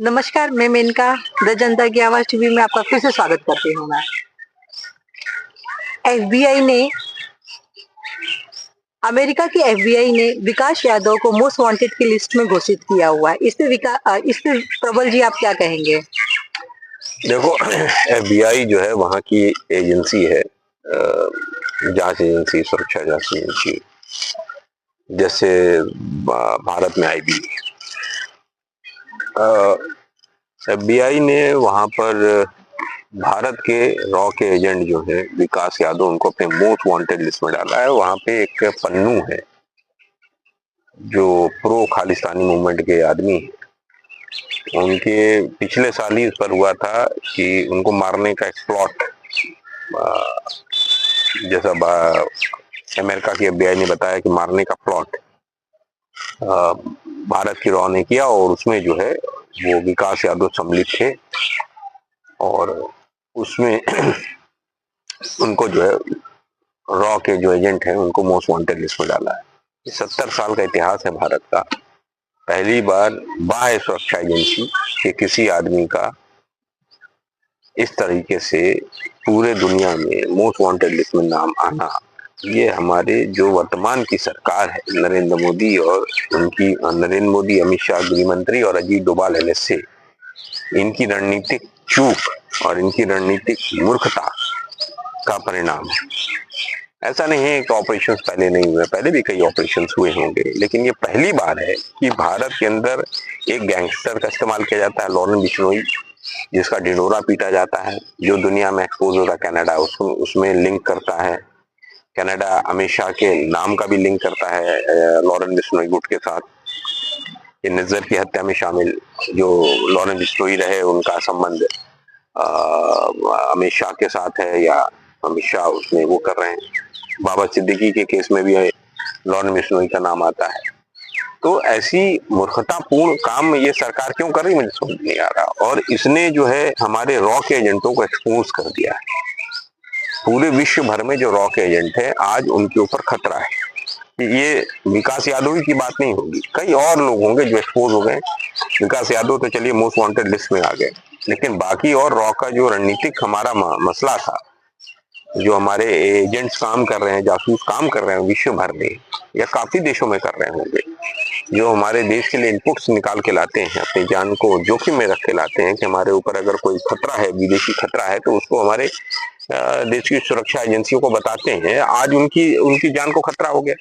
नमस्कार, मैं मेनका द जनता की आवाज़ टीवी में आपका फिर से स्वागत करती हूँ मैं। एफबीआई ने अमेरिका की एफबीआई ने विकास यादव को मोस्ट वांटेड की लिस्ट में घोषित किया हुआ है। इस पे प्रबल जी आप क्या कहेंगे? देखो, एफबीआई जो है वहाँ की एजेंसी है, जांच एजेंसी, सुरक्षा जांच एजेंसी, जैसे भारत में आईबी। एफबीआई ने वहाँ पर भारत के रॉ के एजेंट जो है विकास यादव, उनको अपने मोस्ट वांटेड लिस्ट में डाला है। वहाँ पे एक पन्नू है जो प्रो खालिस्तानी मूवमेंट के आदमी हैं। उनके पिछले साल ही इस पर हुआ था कि उनको मारने का एक प्लॉट, जैसा अमेरिका की एफबीआई ने बताया कि मारने का प्लॉट भारत की रॉ ने किया, और उसमें जो है वो विकास यादव सम्मिलित थे, और उसमें उनको जो है रॉ के जो एजेंट हैं उनको मोस्ट वांटेड लिस्ट में डाला है। 70 साल का इतिहास है भारत का। पहली बार बाह्य सुरक्षा एजेंसी के किसी आदमी का इस तरीके से पूरे दुनिया में मोस्ट वांटेड लिस्ट में नाम आना, ये हमारे जो वर्तमान की सरकार है, नरेंद्र मोदी और अमित शाह गृह मंत्री और अजीत डोभाल एनएसए, इनकी रणनीतिक चूक और इनकी रणनीतिक मूर्खता का परिणाम है। ऐसा नहीं है कि ऑपरेशन पहले नहीं हुए, पहले भी कई ऑपरेशन हुए होंगे, लेकिन ये पहली बार है कि भारत के अंदर एक गैंगस्टर का इस्तेमाल किया जाता है, लॉरेंस बिश्नोई, जिसका ढिंढोरा पीटा जाता है, जो दुनिया में एक्सपोज होता है। कनाडा उसमें लिंक करता है, कनाडा अमित शाह के नाम का भी लिंक करता है लॉरेंस बिश्नोई गुट के साथ। ये निज्जर की हत्या में शामिल जो लॉरेंस बिश्नोई रहे, उनका संबंध अमित शाह के साथ है, या अमित शाह उसमें वो कर रहे हैं। बाबा सिद्दीकी के केस में भी लॉरेंस बिश्नोई का नाम आता है। तो ऐसी मूर्खतापूर्ण काम ये सरकार क्यों कर रही, मुझे समझ नहीं आ रहा। और इसने जो है हमारे रॉ के एजेंटों को एक्सपोज कर दिया है। पूरे विश्व भर में जो रॉ के एजेंट है, आज उनके ऊपर खतरा है। ये विकास यादव की बात नहीं होगी, कई और लोग होंगे जो एक्सपोज हो गए। विकास यादव तो चलिए मोस्ट वांटेड लिस्ट में आ गए, लेकिन बाकी और रॉ का जो रणनीतिक हमारा मसला था, जो हमारे एजेंट्स काम कर रहे हैं, जासूस काम कर रहे हैं विश्व भर में, या काफी देशों में कर रहे होंगे, जो हमारे देश के लिए इनपुट्स निकाल के लाते हैं, अपनी जान को जोखिम में रख के लाते हैं कि हमारे ऊपर अगर कोई खतरा है, विदेशी खतरा है, तो उसको हमारे देश की सुरक्षा एजेंसियों को बताते हैं। आज उनकी उनकी जान को खतरा हो गया।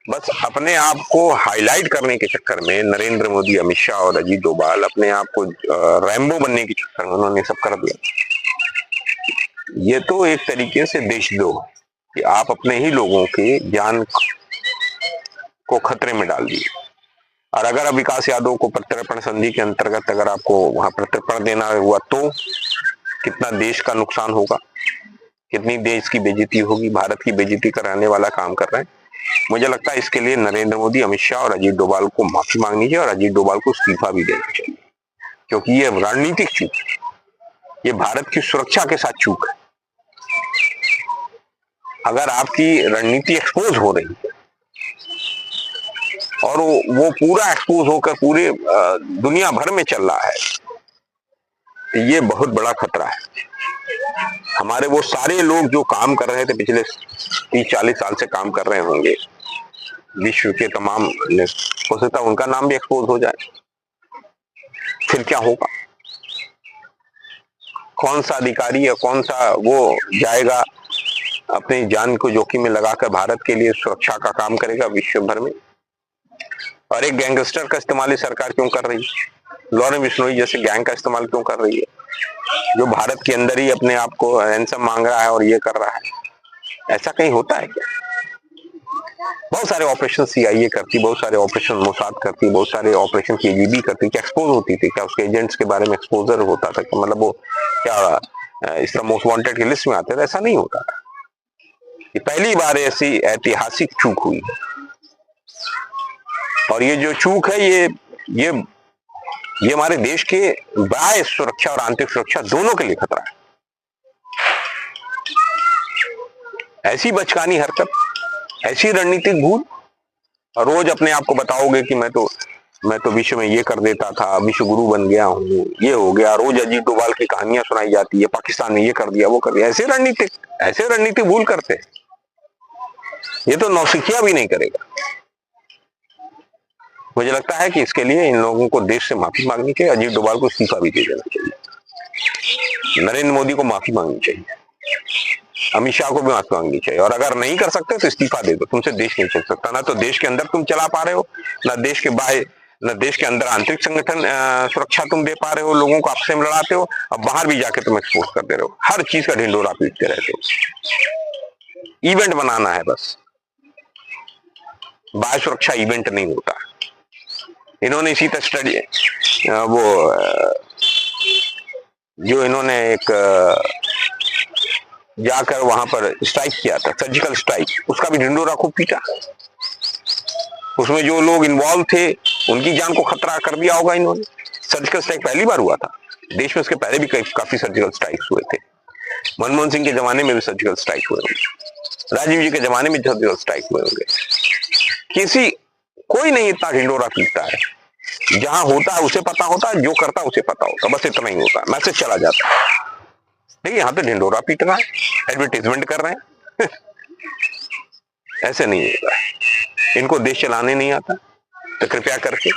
बस अपने आप को हाईलाइट करने के चक्कर में नरेंद्र मोदी, अमित शाह और अजीत डोभाल अपने आप को रैम्बो बनने के चक्कर में उन्होंने सब कर दिया। ये तो एक तरीके से देशद्रोह कि आप अपने ही लोगों की जान को खतरे में डाल दिए। और अगर अब विकास यादव को प्रत्यर्पण संधि के अंतर्गत अगर आपको वहां प्रत्यर्पण देना हुआ, तो कितना देश का नुकसान होगा, कितनी देश की बेइज्जती होगी, भारत की बेइज्जती कराने वाला काम कर रहे हैं। मुझे लगता है इसके लिए नरेंद्र मोदी, अमित शाह और अजीत डोभाल को माफी मांगनी चाहिए, और अजीत डोभाल को इस्तीफा भी देना चाहिए, क्योंकि ये रणनीतिक चूक है, ये भारत की सुरक्षा के साथ चूक है। अगर आपकी रणनीति एक्सपोज हो रही है और वो पूरा एक्सपोज होकर पूरे दुनिया भर में चल रहा है, तो ये बहुत बड़ा खतरा है। हमारे वो सारे लोग जो काम कर रहे थे, पिछले 30-40 साल से काम कर रहे होंगे विश्व के तमाम, हो सकता है उनका नाम भी एक्सपोज हो जाए, फिर क्या होगा? कौन सा अधिकारी या कौन सा वो जाएगा अपनी जान को जोखिम में लगाकर भारत के लिए सुरक्षा का काम करेगा विश्व भर में? और एक गैंगस्टर का इस्तेमाल सरकार क्यों कर रही है? लॉरेंस बिश्नोई जैसे गैंग का इस्तेमाल क्यों कर रही है, जो भारत के अंदर ही अपने आप को रैंसम मांग रहा है और ये कर रहा है? ऐसा कहीं होता है क्या? बहुत सारे ऑपरेशन सीआईए करती, बहुत सारे ऑपरेशन मोसाद करती, बहुत सारे ऑपरेशन केजीबी करती, क्या एक्सपोज होती थी? क्या उसके एजेंट्स के बारे में एक्सपोजर होता था? मतलब वो क्या इस तरह मोस्ट वांटेड की लिस्ट में आते थे? ऐसा नहीं होता था। ये पहली बार ऐसी ऐतिहासिक चूक हुई, और ये जो चूक है ये ये हमारे देश के बाह्य सुरक्षा और आंतरिक सुरक्षा दोनों के लिए खतरा है। ऐसी बचकानी हरकत, ऐसी रणनीतिक भूल, और रोज अपने आप को बताओगे कि मैं तो मैं तो विश्व में ये कर देता था, विश्व गुरु बन गया हूँ, ये हो गया, रोज अजीत डोभाल की कहानियां सुनाई जाती है, पाकिस्तान में ये कर दिया वो कर दिया। ऐसे रणनीति भूल करते, ये तो नौसिखिया भी नहीं करेगा। मुझे लगता है कि इसके लिए इन लोगों को देश से माफी मांगनी चाहिए, अजीत डोभाल को इस्तीफा भी दे देना चाहिए, नरेंद्र मोदी को माफी मांगनी चाहिए, अमित शाह को भी माफी मांगनी चाहिए, और अगर नहीं कर सकते तो इस्तीफा दे दो। तुमसे देश नहीं चल सकता, ना तो देश के अंदर तुम चला पा रहे हो, ना देश के बाहर, न देश के अंदर आंतरिक संगठन सुरक्षा तुम दे पा रहे हो, लोगों को आपस में लड़ाते हो, अब बाहर भी जाके तुम एक्सपोज कर दे रहे हो, हर चीज का ढिंडोरा पीटते रहते हो। इवेंट बनाना है बस, बाह्य सुरक्षा इवेंट नहीं होता। इन्होंने इसी तरह स्टडी जो इन्होंने एक जाकर वहां पर स्ट्राइक किया था, सर्जिकल स्ट्राइक, उसका भी ढिंडोरा खूब पीटा। उसमें जो लोग इन्वॉल्व थे उनकी जान को खतरा कर दिया होगा इन्होंने। सर्जिकल स्ट्राइक पहली बार हुआ था देश में, उसके पहले भी काफी सर्जिकल स्ट्राइक्स हुए थे। मनमोहन सिंह के जमाने में भी सर्जिकल स्ट्राइक हुए होंगे, राजीव जी के जमाने में सर्जिकल स्ट्राइक हुए होंगे। कोई नहीं इतना ढिंडोरा पीटता है, जहां होता है उसे पता होता है, जो करता है उसे पता होता, बस इतना ही होता है, मैसेज चला जाता है। देखिए यहाँ पे ढिंडोरा पीट रहा है, एडवर्टीजमेंट कर रहे हैं ऐसे नहीं होता है। इनको देश चलाने नहीं आता, तो कृपया करके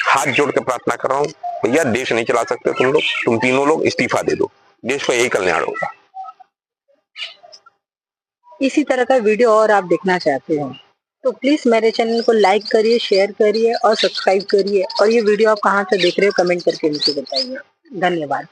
हाथ जोड़ के प्रार्थना कर रहा हूँ, भैया देश नहीं चला सकते तुम लोग, तुम तीनों लोग इस्तीफा दे दो, देश का यही कल्याण होगा। इसी तरह का वीडियो और आप देखना चाहते हैं तो प्लीज मेरे चैनल को लाइक करिए, शेयर करिए और सब्सक्राइब करिए। और ये वीडियो आप कहाँ से देख रहे हो कमेंट करके मुझे बताइए। धन्यवाद।